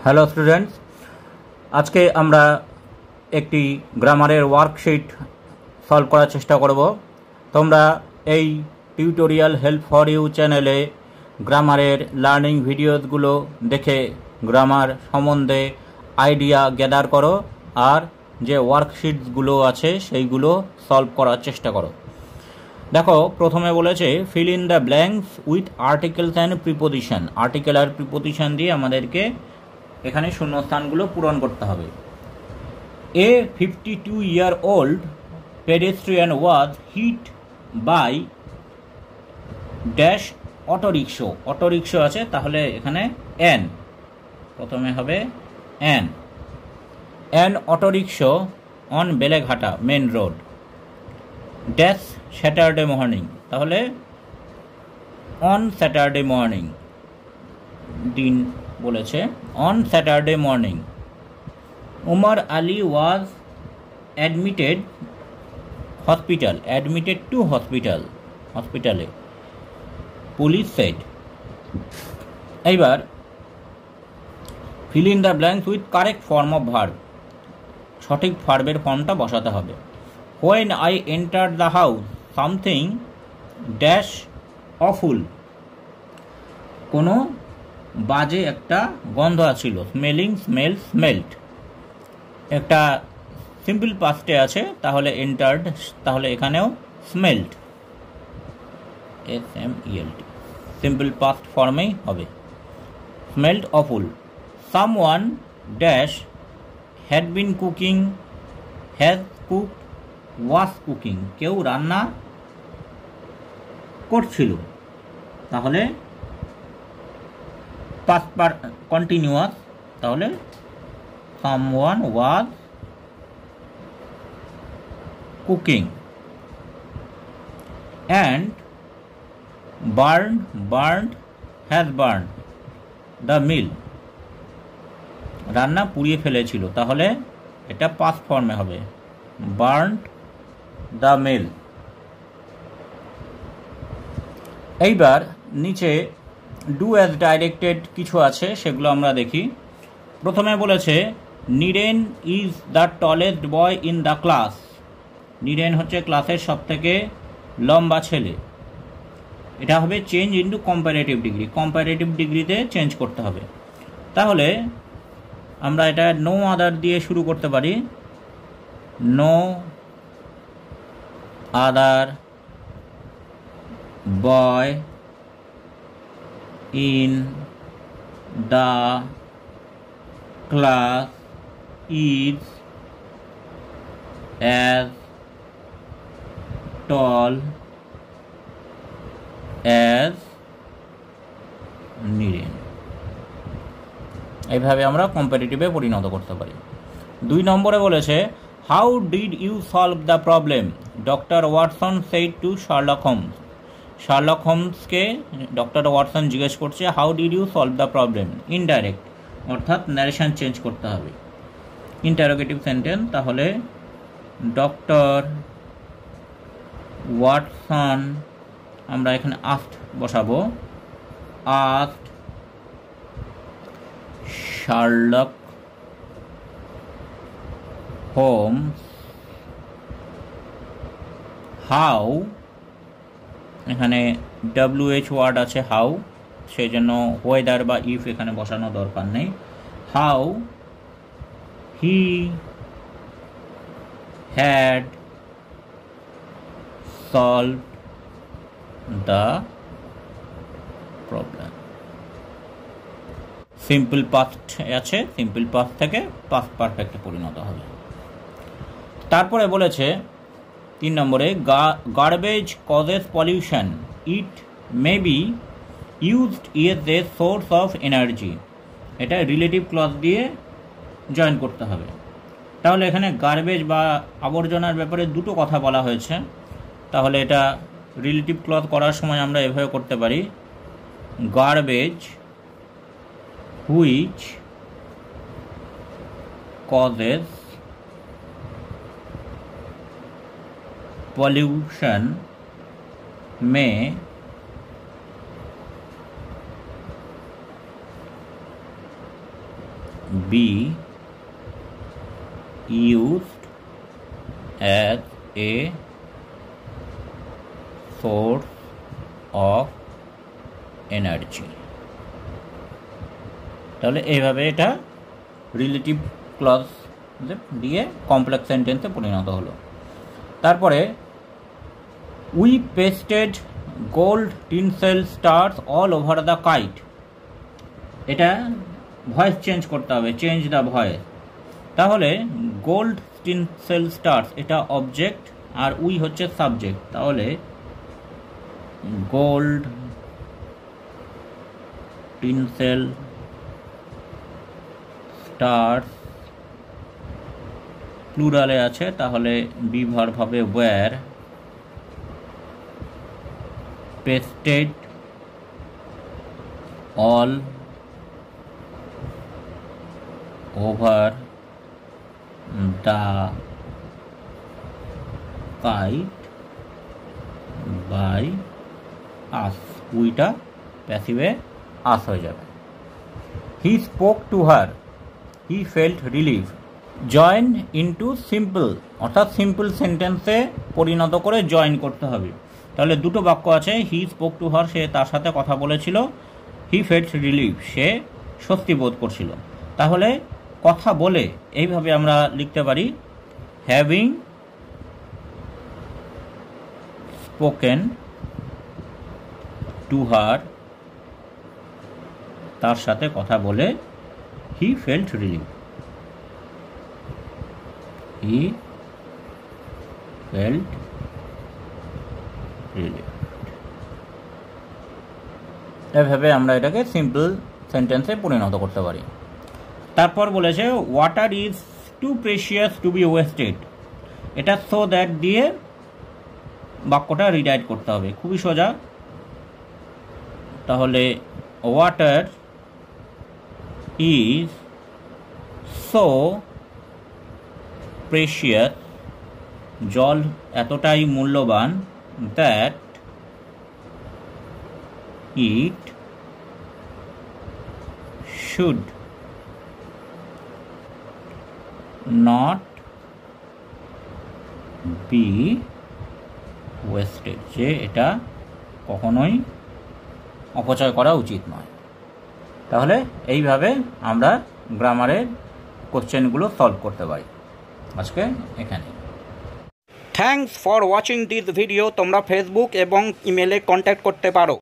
Hello students, আজকে আমরা একটি গ্রামারের ওয়ার্কশিট সলভ করার চেষ্টা করব। তোমরা এই টিউটোরিয়াল হেল্প ফর ইউ চ্যানেলে গ্রামারের লার্নিং ভিডিওসগুলো দেখে গ্রামার সম্বন্ধে আইডিয়া গ্যাদার করো আর যে ওয়ার্কশিটসগুলো আছে সেইগুলো সলভ করার চেষ্টা করো। দেখো, প্রথমে বলেছে fill in the blanks with articles and preposition. Article আর প্রিপোজিশন দিয়ে আমাদেরকে এখানে শূন্যস্থানগুলো পূরণ করতে হবে। A 52-year-old pedestrian was hit by dash autorickshaw. Autorickshaw আছে, তাহলে এখানে অ্যান, প্রথমে হবে an autorickshaw on Beleghata main road dash Saturday morning, তাহলে অন স্যাটারডে মর্নিং দিন বলেছে, on Saturday morning Umar Ali was admitted hospital, admitted to হসপিটালে পুলিশ সেড। এইবার fill in the blanks with correct form of verb, সঠিক ভার্বের ফর্মটা বসাতে হবে। When I enter the house something dash awful, কোনো বাজে একটা গন্ধ আছিল, স্মেলড। একটা সিম্পল পাস্টে আছে, তাহলে এন্টার্ড, তাহলে এখানেও স্মেলড, SMELT, সিম্পল পাস্ট ফর্মেই হবে। Smelled awful. Someone dash had been cooking, has cooked, was cooking, কেউ রান্না করছিল, তাহলে পাস্ট কন্টিনিউয়াস, তাহলে someone was cooking. And burned has burned the meal, রান্না পুড়িয়ে ফেলেছিল, তাহলে এটা পাস্ট ফর্মে হবে, বার্নড দ্য মিল। এইবার নিচে ডু অ্যাজ ডাইরেক্টেড কিছু আছে, সেগুলো আমরা দেখি। প্রথমে বলেছে Niren is the tallest boy in the class. Niren হচ্ছে ক্লাসের সবথেকে লম্বা ছেলে। এটা হবে change into comparative degree, comparative ডিগ্রিতে চেঞ্জ করতে হবে। তাহলে আমরা এটা নো আদার দিয়ে শুরু করতে পারি। No other boy in the class is as tall as Niren। এইভাবে আমরা কম্পারেটিভে পরিণত করতে পারি। 2 নম্বরে বলেছে how did you solve the problem, doctor Watson said to Sherlock Holmes. Sherlock হোমসকে ডক্টর ওয়াটসন জিজ্ঞেস করছে how did you solve the problem, indirect, অর্থাৎ ন্যারেশন চেঞ্জ করতে হবে, ইন্টারোগেটিভ সেন্টেন্স, তাহলে ডক্টর ওয়াটসন, আমরা এখানে আস্কড বসাবো, আস্কড শার্লক হোমস হাউ, এখানে WH ওয়ার্ড আছে হাউ, সেই জন্য ওয়েদার বা ইফ এখানে বসানো দরকার নেই। How he had solved the problem. Simple past আছে, সিম্পল পাস্ট থেকে পাস্ট পারফেক্টে পরিণত হবে। তারপরে বলেছে 3 নম্বরে garbage causes pollution, it may be used is a source of energy. এটা রিলেটিভ ক্লজ দিয়ে জয়েন করতে হবে। তাহলে এখানে গার্বেজ বা আবর্জনার ব্যাপারে দুটো কথা বলা হয়েছে, তাহলে এটা রিলেটিভ ক্লজ করার সময় আমরা এভাবে করতে পারি, garbage which causes pollution may be used as a source of energy। তাহলে এইভাবে এটা রিলেটিভ ক্লজ দিয়ে কমপ্লেক্স সেন্টেন্সে পরিণত হলো। তারপরে we pasted gold tinsel stars all over the kite, এটা ভয়েস চেঞ্জ করতে হবে, চেঞ্জ দ্য ভয়েস। তাহলে গোল্ড টিনসেল স্টার্স এটা অবজেক্ট আর উই হচ্ছে সাবজেক্ট, তাহলে গোল্ড টিনসেল স্টার্স প্লুরালে আছে, তাহলে বি ভার্ব হবে were pasted all over the kite by us, উইটা প্যাসিভে আস হয়ে যাবে। He spoke to her, he felt relieved, join into simple অর্থাৎ সিম্পল সেন্টেন্সে পরিণত করে জয়েন করতে হবে। তাহলে দুটো বাক্য আছে, হি স্পোক টু হার সে তার সাথে কথা বলেছিল, হি ফেল্ট রিলিভ সে স্বস্তি বোধ করছিল। তাহলে কথা বলে এইভাবে আমরা লিখতে পারি হ্যাভিং স্পোকেন টু হার, তার সাথে কথা বলে he felt relieve, he felt relieve. এভাবে আমরা এটাকে সিম্পল সেন্টেন্সে পরিণত করতে পারি। তারপর বলেছে water is too precious to be wasted, এটা সো দ্যাট দিয়ে বাক্যটা রিরাইট করতে হবে, খুবই সোজা। তাহলে ওয়াটার ইজ সো প্রেশিয়াস, জল এতটাই মূল্যবান, that it should not be wasted, যে এটা কখনোই অপচয় করা উচিত নয়। তাহলে এইভাবে আমরা গ্রামারের কোশ্চেনগুলো সলভ করতে পারি। আজকে এখানে thanks for watching this video. তোমরা ফেসবুক এবং ইমেলে কন্ট্যাক্ট করতে পারো।